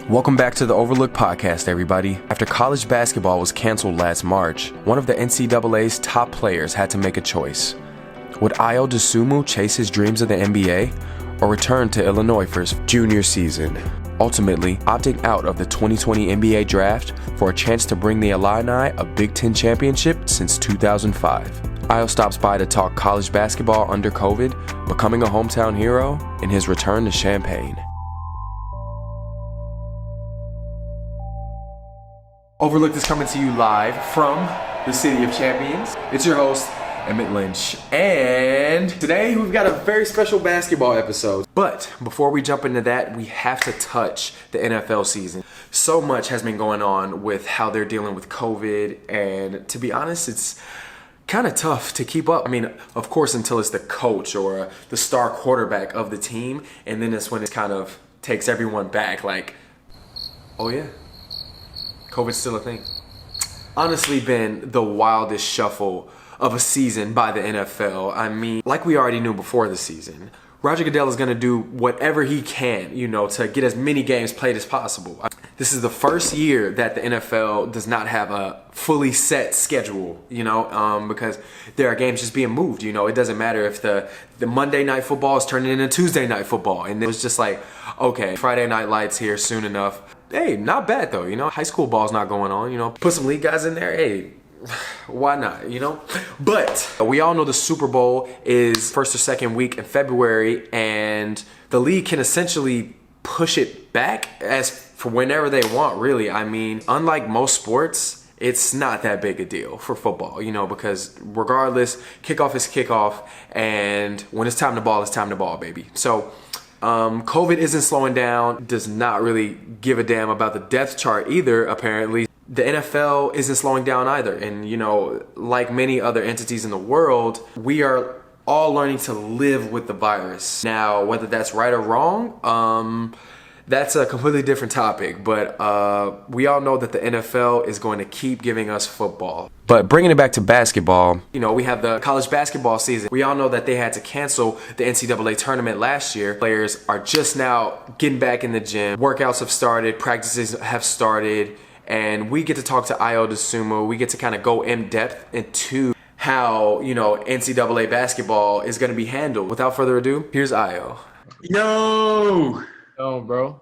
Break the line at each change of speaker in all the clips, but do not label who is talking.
Welcome back to the Overlook Podcast, everybody. After college basketball was canceled last March, one of the NCAA's top players had to make a choice. Would Ayo Dosunmu chase his dreams of the NBA or return to Illinois for his junior season, ultimately opting out of the 2020 NBA draft for a chance to bring the Illini a Big Ten championship since 2005? Ayo stops by to talk college basketball under COVID, becoming a hometown hero, and his return to Champaign. Overlooked is coming to you live from the City of Champions. It's your host, Emmett Lynch. And today we've got a very special basketball episode. But before we jump into that, we have to touch the NFL season. So much has been going on with how they're dealing with COVID. And to be honest, it's kind of tough to keep up. I mean, of course, until it's the coach or the star quarterback of the team. And then it's when it kind of takes everyone back like, oh yeah, COVID's still a thing. Honestly, been the wildest shuffle of a season by the NFL. I mean, like we already knew before the season, Roger Goodell is going to do whatever he can, to get as many games played as possible. This is the first year that the NFL does not have a fully set schedule, because there are games just being moved. It doesn't matter if the Monday night football is turning into Tuesday night football. And it was just like, okay, Friday night lights here soon enough. Hey, not bad though, high school ball's not going on, put some league guys in there, hey, why not, But we all know the Super Bowl is first or second week in February, and the league can essentially push it back as for whenever they want, really. I mean, unlike most sports, it's not that big a deal for football, because regardless, kickoff is kickoff, and when it's time to ball, it's time to ball, baby. So COVID isn't slowing down, does not really give a damn about the depth chart either, apparently. The NFL isn't slowing down either. And, like many other entities in the world, we are all learning to live with the virus. Now, whether that's right or wrong, that's a completely different topic. But we all know that the NFL is going to keep giving us football. But bringing it back to basketball, we have the college basketball season. We all know that they had to cancel the NCAA tournament last year. Players are just now getting back in the gym. Workouts have started, practices have started, and we get to talk to Ayo Dosunmu. We get to kind of go in depth into how, NCAA basketball is going to be handled. Without further ado, here's Ayo.
Yo!
Oh, bro.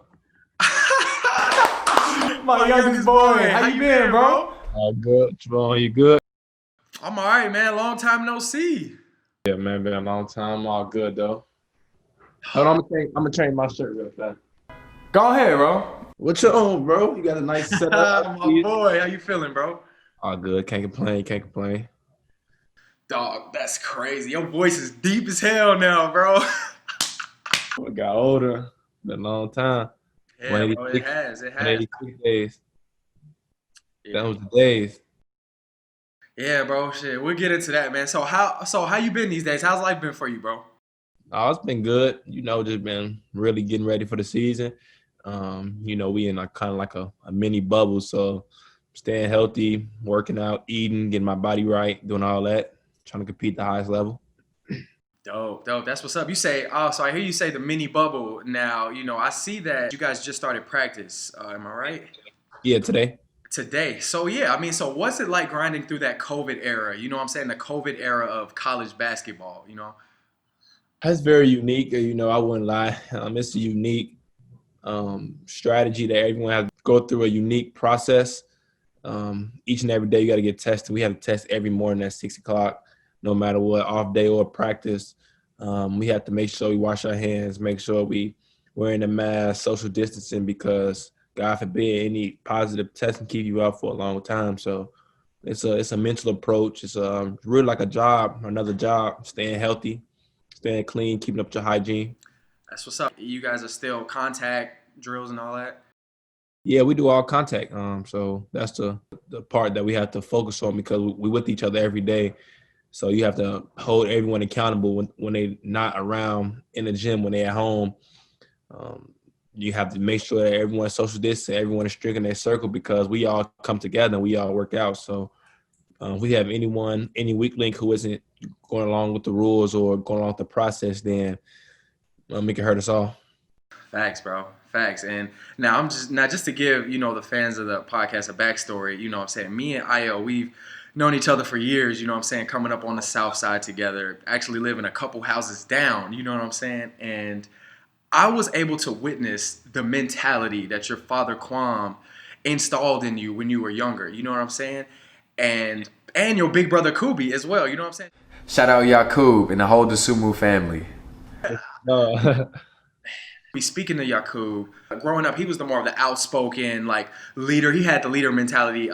My youngest boy. How you been, bro?
All good. Javon, you good?
I'm all right, man. Long time no see.
Yeah, man, been a long time. All good, though. Hold on, I'm gonna change my shirt real fast.
Go ahead, bro.
What you on, bro? You got a nice setup.
My boy, how you feeling, bro?
All good. Can't complain.
Dog, that's crazy. Your voice is deep as hell now, bro.
We got older. Been a long time.
Yeah, bro, it has.
86 days.
Yeah.
That was the days.
Yeah, bro. Shit, we'll get into that, man. So how you been these days? How's life been for you, bro?
Oh, it's been good. Just been really getting ready for the season. We in kind of like a mini bubble, so staying healthy, working out, eating, getting my body right, doing all that, trying to compete at the highest level.
Dope. That's what's up. You say, so I hear you say the mini bubble. Now, I see that you guys just started practice. Am I right?
Yeah, today.
So, yeah, so what's it like grinding through that COVID era? You know what I'm saying? The COVID era of college basketball,
That's very unique. I wouldn't lie. It's a unique strategy that everyone has to go through a unique process. Each and every day you got to get tested. We have to test every morning at 6 o'clock, no matter what, off day or practice. We have to make sure we wash our hands, make sure we wearing a mask, social distancing, because God forbid any positive test can keep you out for a long time. So it's a mental approach. It's really like a job, another job, staying healthy, staying clean, keeping up your hygiene.
That's what's up. You guys are still contact drills and all that?
Yeah, we do all contact. So that's the part that we have to focus on, because we with each other every day. So you have to hold everyone accountable when they're not around in the gym, when they're at home. You have to make sure that everyone's social distance, everyone is strict in their circle, because we all come together and we all work out. So we have any weak link who isn't going along with the rules or going along with the process, then it can hurt us all.
Facts, bro. facts. And now just to give, the fans of the podcast a backstory, what I'm saying? Me and Ayo, we've known each other for years, what I'm saying, coming up on the south side together, actually living a couple houses down, you know what I'm saying? And I was able to witness the mentality that your father Kwam installed in you when you were younger, you know what I'm saying? And your big brother Kubi as well, you know what I'm saying?
Shout out Yakub and the whole Dosunmu family.
No.
Speaking of Yakub, growing up, he was the more of the outspoken, like, leader. He had the leader mentality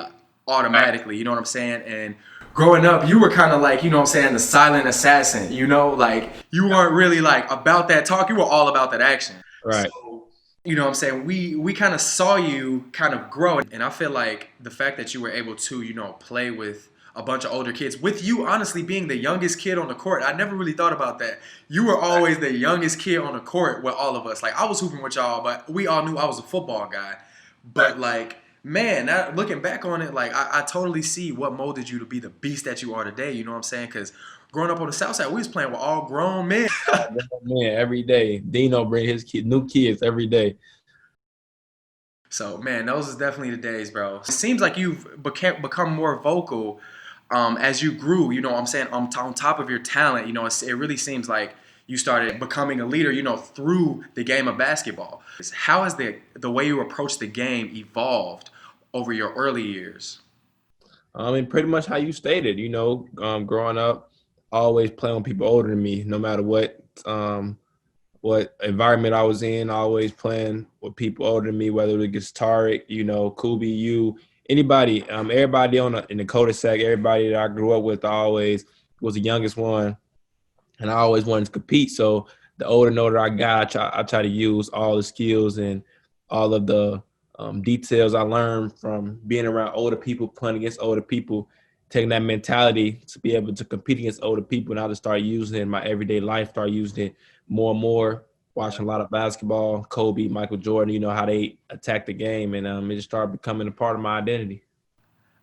automatically, you know what I'm saying? And growing up, you were kind of like, the silent assassin, like, you weren't really like about that talk. You were all about that action.
Right.
So, you know what I'm saying? We kind of saw you kind of grow. And I feel like the fact that you were able to, play with a bunch of older kids, with you honestly being the youngest kid on the court. I never really thought about that. You were always the youngest kid on the court with all of us. Like, I was hooping with y'all, but we all knew I was a football guy. But like, man, looking back on it, like, I totally see what molded you to be the beast that you are today. You know what I'm saying? Because growing up on the south side, we was playing with all grown men.
Man, every day. Dino bring his new kids every day.
So, man, those is definitely the days, bro. It seems like you've become more vocal as you grew, on top of your talent. It really seems like you started becoming a leader, through the game of basketball. How has the way you approach the game evolved over your early years?
Pretty much how you stated, growing up, always playing with people older than me, no matter what environment I was in, always playing with people older than me, whether it was Tariq, Kubi, you, anybody, everybody in the cul-de-sac, everybody that I grew up with, I always was the youngest one, and I always wanted to compete. So the older I got, I try to use all the skills and all of the details I learned from being around older people, playing against older people, taking that mentality to be able to compete against older people. And I just started using it in my everyday life, start using it more and more, watching a lot of basketball, Kobe, Michael Jordan, how they attack the game. And it just started becoming a part of my identity.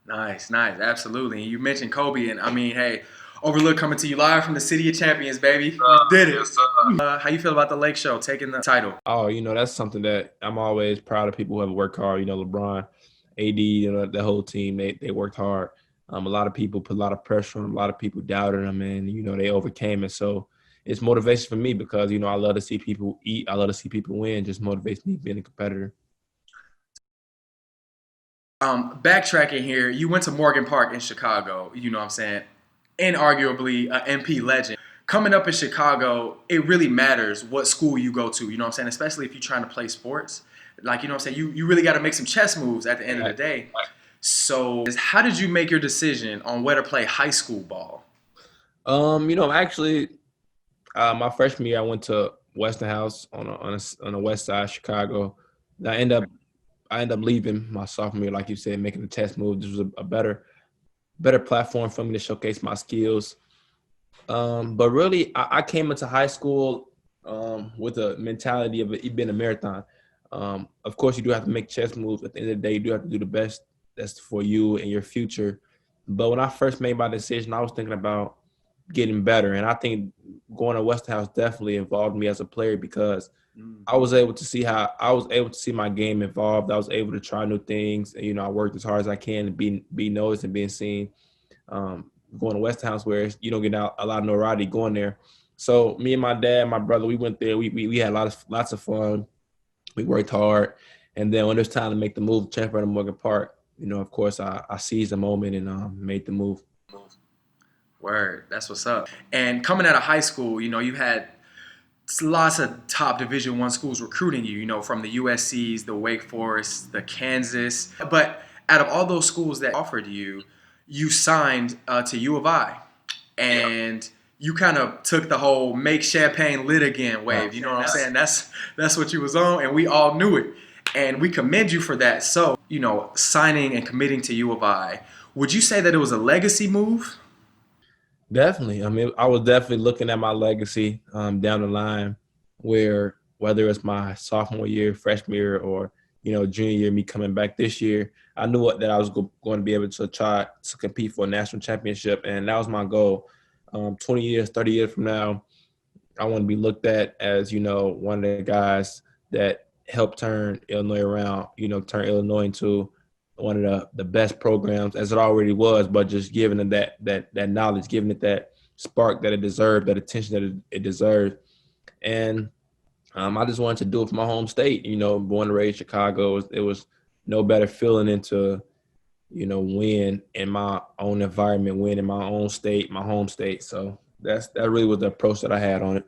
Nice. Absolutely. And you mentioned Kobe, and I mean, hey, Overlook coming to you live from the City of Champions, baby. We did it. Yes, how you feel about the Lake Show taking the title?
Oh, that's something that I'm always proud of, people who have worked hard. LeBron, AD, the whole team, they worked hard. A lot of people put a lot of pressure on them. A lot of people doubted them, and, they overcame it. So it's motivation for me because, I love to see people eat. I love to see people win. Just motivates me being a competitor.
Backtracking here, you went to Morgan Park in Chicago, you know what I'm saying? Inarguably an MP legend. Coming up in Chicago, it really matters what school you go to, you know what I'm saying? Especially if you're trying to play sports. Like, you know what I'm saying? You really got to make some chess moves at the end of the day. So how did you make your decision on where to play high school ball?
Actually, my freshman year, I went to Westinghouse on the west side of Chicago. I end up leaving my sophomore year, like you said, making the chess move. This was a better platform for me to showcase my skills. But really, I came into high school with a mentality of it being a marathon. Of course, you do have to make chess moves. At the end of the day, you do have to do the best that's for you and your future. But when I first made my decision, I was thinking about getting better. And I think going to Westinghouse definitely involved me as a player because I was able to see my game evolve. I was able to try new things. And, I worked as hard as I can to be noticed and being seen. Going to Westinghouse where you don't get out a lot of notoriety going there. So me and my dad, my brother, we went there. We had lots of fun. We worked hard. And then when it was time to make the move, transfer to Morgan Park, of course, I seized the moment and made the move.
Word, that's what's up. And coming out of high school, you had lots of top Division I schools recruiting you, from the USCs, the Wake Forest, the Kansas. But out of all those schools that offered you, you signed to U of I. And you kind of took the whole make champagne lit again wave. You know what I'm saying? That's what you was on, and we all knew it. And we commend you for that. So, signing and committing to U of I, would you say that it was a legacy move?
Definitely. I mean, I was definitely looking at my legacy down the line where whether it's my sophomore year, freshman year, or, junior year, me coming back this year, I knew that I was going to be able to try to compete for a national championship. And that was my goal. 20 years, 30 years from now, I want to be looked at as, one of the guys that help turn Illinois around, turn Illinois into one of the best programs as it already was, but just giving it that knowledge, giving it that spark that it deserved, that attention that it deserved. And I just wanted to do it for my home state. Born and raised Chicago. It was no better feeling than to, win in my own environment, win in my own state, my home state. So that really was the approach that I had on it.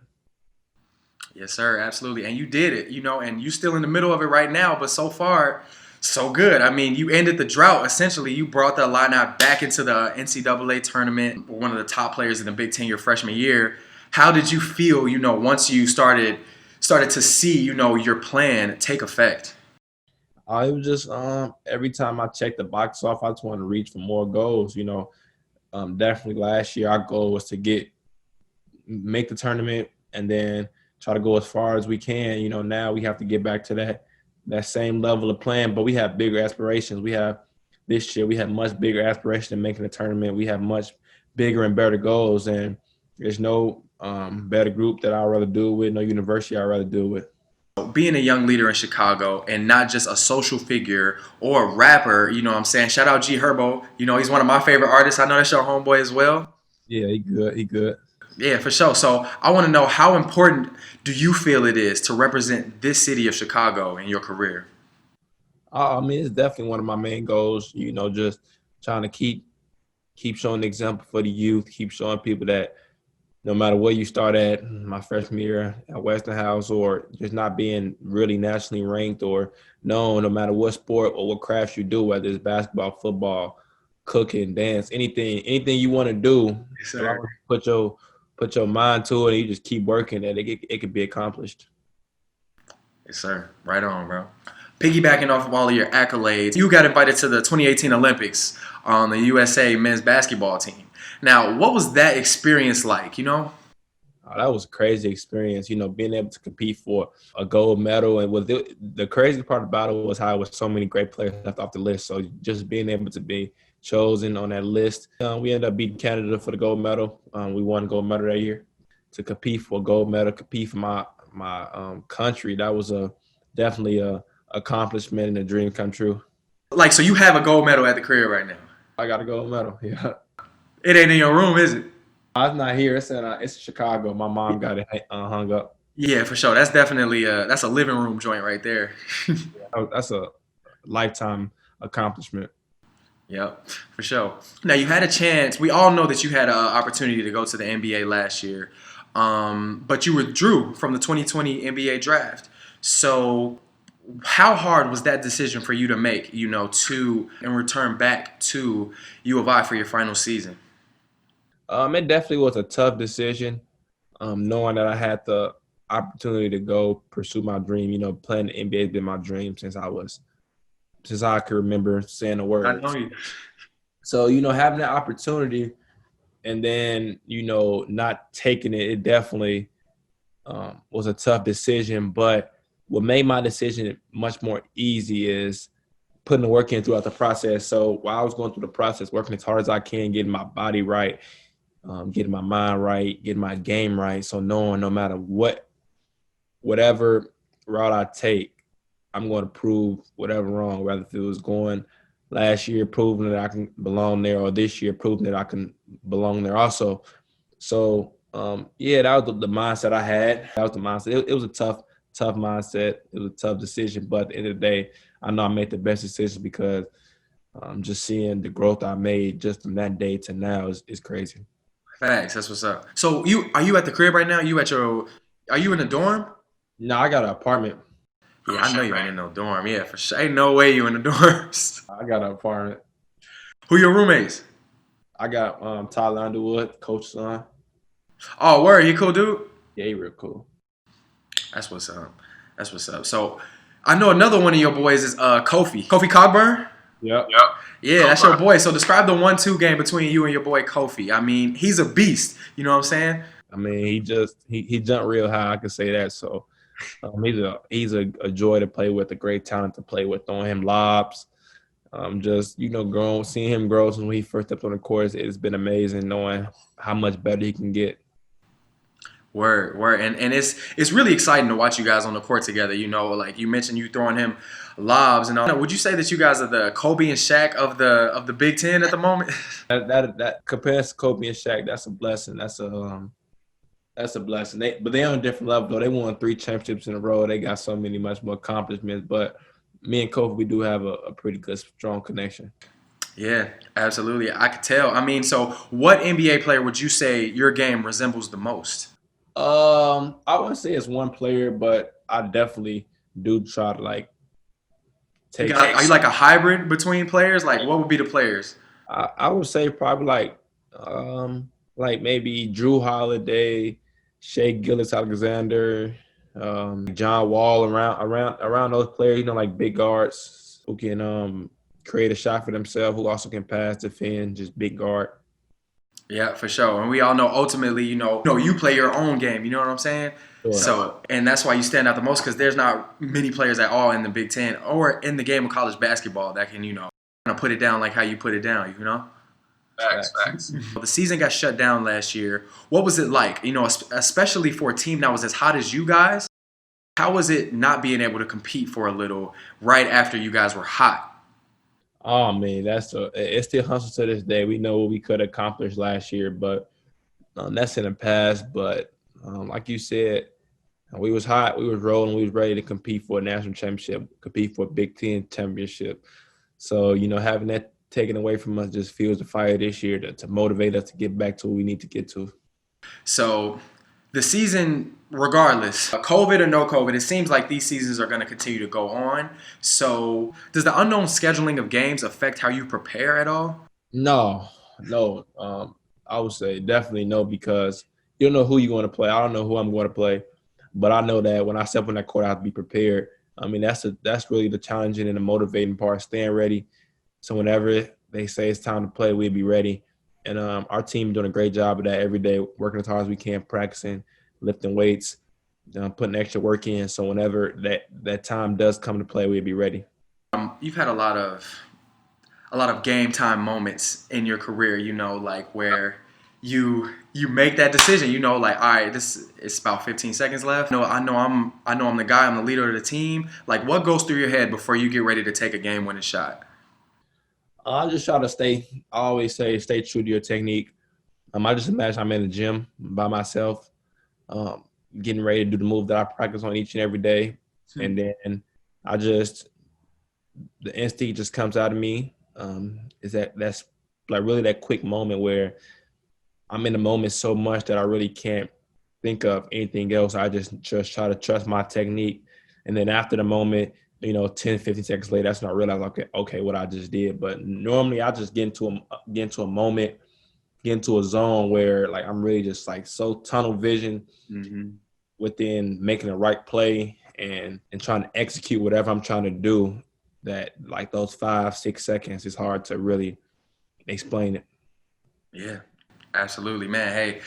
Yes, sir. Absolutely. And you did it, and you're still in the middle of it right now, but so far, so good. I mean, you ended the drought. Essentially, you brought the Illini back into the NCAA tournament, one of the top players in the Big Ten your freshman year. How did you feel, once you started to see, your plan take effect?
It was just every time I checked the box off, I just wanted to reach for more goals. Definitely last year our goal was to make the tournament and then try to go as far as we can. Now we have to get back to that same level of playing, but we have bigger aspirations. This year we have much bigger aspirations than making the tournament. We have much bigger and better goals, and there's no better group that I'd rather do it with, no university I'd rather do it with.
Being a young leader in Chicago and not just a social figure or a rapper, what I'm saying? Shout out G Herbo. He's one of my favorite artists. I know that's your homeboy as well.
Yeah, he good.
Yeah, for sure. So I want to know, how important do you feel it is to represent this city of Chicago in your career?
I mean, it's definitely one of my main goals, just trying to keep showing the example for the youth, keep showing people that no matter where you start at, my freshman year at Westinghouse, or just not being really nationally ranked or known, no matter what sport or what crafts you do, whether it's basketball, football, cooking, dance, anything you want to do,
Yes,
as long as you put your mind to it and you just keep working at it, it could be accomplished.
Yes, sir. Right on, bro. Piggybacking off of all of your accolades, you got invited to the 2018 Olympics on the USA men's basketball team. Now, what was that experience like,
Oh, that was a crazy experience, being able to compete for a gold medal. And the crazy part about it was how it was so many great players left off the list. So just being able to be chosen on that list. We ended up beating Canada for the gold medal. We won gold medal that year. To compete for a gold medal, compete for my country, that was definitely a accomplishment and a dream come true.
Like, so you have a gold medal at the crib right now?
I got a gold medal, yeah.
It ain't in your room, is it?
It's not here. It's Chicago. My mom got it hung up.
Yeah, for sure. That's definitely that's a living room joint right there.
That's a lifetime accomplishment.
Yep, for sure. Now, you had a chance. We all know that you had an opportunity to go to the NBA last year, but you withdrew from the 2020 NBA draft. So how hard was that decision for you to make, to return back to U of I for your final season?
It definitely was a tough decision, knowing that I had the opportunity to go pursue my dream. Playing the NBA has been my dream since I could remember saying the words.
I know you.
So, having that opportunity and then, not taking it, it definitely was a tough decision. But what made my decision much more easy is putting the work in throughout the process. So while I was going through the process, working as hard as I can, getting my body right, getting my mind right, getting my game right. So knowing no matter whatever route I take, I'm going to prove whatever wrong, whether if it was going last year, proving that I can belong there, or this year, proving that I can belong there also. So, that was the mindset I had. That was the mindset. It was a tough mindset. It was a tough decision. But at the end of the day, I know I made the best decision because just seeing the growth I made just from that day to now is crazy.
Facts. That's what's up. So are you at the crib right now? Are you in the dorm?
No, I got an apartment.
Yeah, I know you ain't in no dorm. Yeah, for sure. Ain't no way you in the dorms.
I got an apartment.
Who your roommates?
I got Tyler Underwood, coach's son.
Oh, word. He cool dude?
Yeah, he real cool.
That's what's up. So I know another one of your boys is Kofi. Kofi Cogburn?
Yep.
Yeah, that's your boy. So describe the 1-2 game between you and your boy Kofi. I mean, he's a beast. You know what I'm saying?
I mean, he jumped real high. I can say that. So he's a joy to play with, a great talent to play with. Throwing him lobs, seeing him grow since when he first stepped on the court, it's been amazing knowing how much better he can get.
Word, and it's really exciting to watch you guys on the court together. You know, like you mentioned, you throwing him lobs and all. Would you say that you guys are the Kobe and Shaq of the Big Ten at the moment?
That compares to Kobe and Shaq, that's a blessing. That's a blessing. They on a different level though. They won 3 championships in a row. They got so many much more accomplishments. But me and Kobe, we do have a pretty good, strong connection.
Yeah, absolutely. I could tell. I mean, so what NBA player would you say your game resembles the most?
I wouldn't say it's one player, but I definitely do try to like take.
Are you like a hybrid between players? Like, what would be the players?
I would say probably like maybe Drew Holiday, Shea Gilgeous-Alexander, John Wall around those players, you know, like big guards who can create a shot for themselves, who also can pass, defend, just big guard.
Yeah, for sure. And we all know ultimately, you play your own game. You know what I'm saying?
Sure.
So, and that's why you stand out the most because there's not many players at all in the Big Ten or in the game of college basketball that can, kind of put it down like how you put it down,
Facts.
The season got shut down last year. What was it like, especially for a team that was as hot as you guys? How was it not being able to compete for a little right after you guys were hot?
Oh man, it still hustles to this day. We know what we could accomplish last year, but that's in the past. But like you said, we was hot, we was rolling, we was ready to compete for a national championship, compete for a Big Ten championship. So having that taken away from us just fuels the fire this year to motivate us to get back to what we need to get to.
So the season, regardless, COVID or no COVID, it seems like these seasons are going to continue to go on. So does the unknown scheduling of games affect how you prepare at all?
No. I would say definitely no, because you don't know who you're going to play. I don't know who I'm going to play, but I know that when I step on that court, I have to be prepared. I mean, that's really the challenging and the motivating part, staying ready. So whenever they say it's time to play, we'll be ready. And our team is doing a great job of that every day, working as hard as we can, practicing, lifting weights, putting extra work in. So whenever that time does come to play, we'll be ready.
You've had a lot of game time moments in your career, like where you make that decision, like, all right, it's about 15 seconds left. I know I'm the guy, I'm the leader of the team. Like, what goes through your head before you get ready to take a game-winning shot?
I just try to stay true to your technique. I just imagine I'm in the gym by myself, getting ready to do the move that I practice on each and every day. And then the instinct just comes out of me. That's like really that quick moment where I'm in the moment so much that I really can't think of anything else. I just try to trust my technique. And then after the moment, 10, 15 seconds later, that's when I realize, okay, what I just did. But normally I just get into a moment, get into a zone where like I'm really just like so tunnel vision within making the right play and trying to execute whatever I'm trying to do, that like those 5-6 seconds is hard to really explain it.
Yeah, absolutely, man. Hey,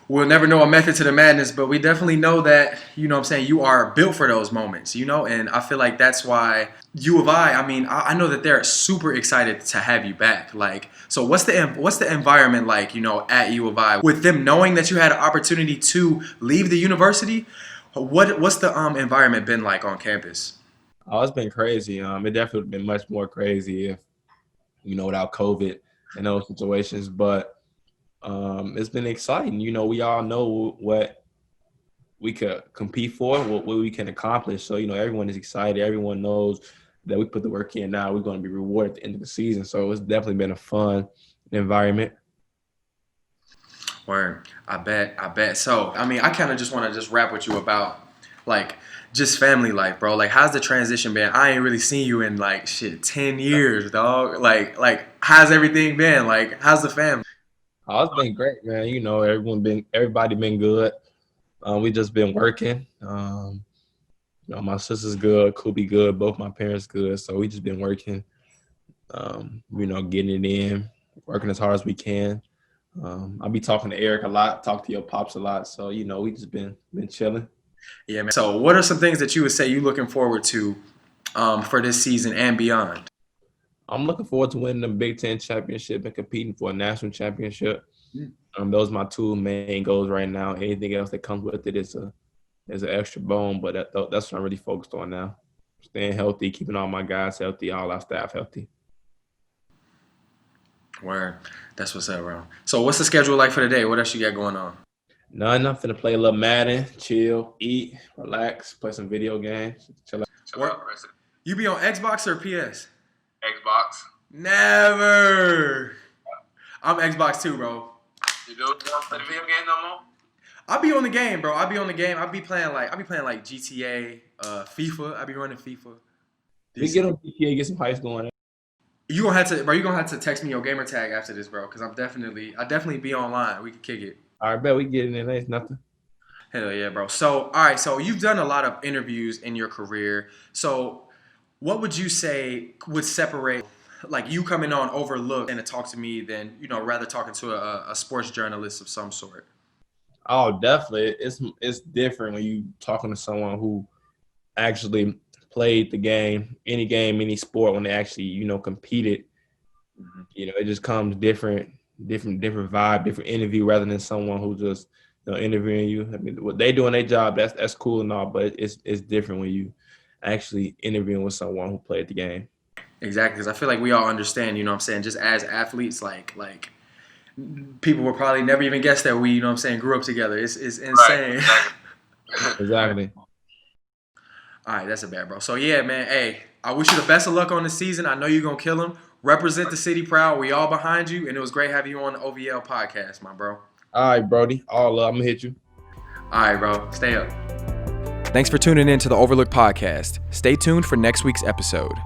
we'll never know a method to the madness, but we definitely know that, what I'm saying, you are built for those moments, and I feel like that's why U of I mean, I know that they're super excited to have you back. Like, so what's the environment like, at U of I with them knowing that you had an opportunity to leave the university? What's the environment been like on campus?
Oh, it's been crazy. It definitely would have been much more crazy if, without COVID and those situations. But it's been exciting. We all know what we could compete for, what we can accomplish. So, everyone is excited. Everyone knows that we put the work in now. We're going to be rewarded at the end of the season. So it's definitely been a fun environment.
Word. I bet. So, I mean, I kind of just want to just rap with you about, like, just family life, bro. Like, how's the transition been? I ain't really seen you in, 10 years, dog. Like, how's everything been? Like, how's the family?
Oh, it's been great, man. Everybody been good. We just been working. My sister's good, Kubi good, both my parents good. So we just been working, getting it in, working as hard as we can. I'll be talking to Eric a lot, talk to your pops a lot. So, we just been chilling.
Yeah, man. So, what are some things that you would say you looking forward to for this season and beyond?
I'm looking forward to winning the Big Ten championship and competing for a national championship. Those are my two main goals right now. Anything else that comes with it is an extra bone, but that's what I'm really focused on now. Staying healthy, keeping all my guys healthy, all our staff healthy.
Word. That's what's up, bro. So what's the schedule like for the day? What else you got going on?
Nothing to play a little Madden, chill, eat, relax, play some video games, chill out.
You be on Xbox or PS?
Xbox.
Never. I'm Xbox too, bro.
You don't play the video game no more?
I be on the game, bro. I be on the game. I be playing like GTA, FIFA. I be running FIFA.
We get on GTA, get some heights going.
You gonna have to text me your gamer tag after this, bro, because I definitely be online. We can kick it.
All right, bet we get in there. Ain't nothing.
Hell yeah, bro. So, all right. So you've done a lot of interviews in your career. So what would you say would separate like you coming on Overlooked and to talk to me than, rather talking to a sports journalist of some sort?
Oh, definitely. It's different when you talking to someone who actually played the game, any sport, when they actually, competed.
Mm-hmm.
It just comes different vibe, different interview rather than someone who just interviewing you. I mean, what they doing their job, that's cool and all, but it's different when you actually interviewing with someone who played the game.
Exactly, because I feel like we all understand, just as athletes, like people will probably never even guess that we, grew up together. It's insane.
Right.
Exactly.
All right, that's a bad, bro. So, yeah, man, hey, I wish you the best of luck on the season. I know you're going to kill him. Represent the city proud. We all behind you, and it was great having you on the OVL podcast, my bro.
All right, Brody. All up. I'm going to hit you.
All right, bro. Stay up.
Thanks for tuning in to the Overlook podcast. Stay tuned for next week's episode.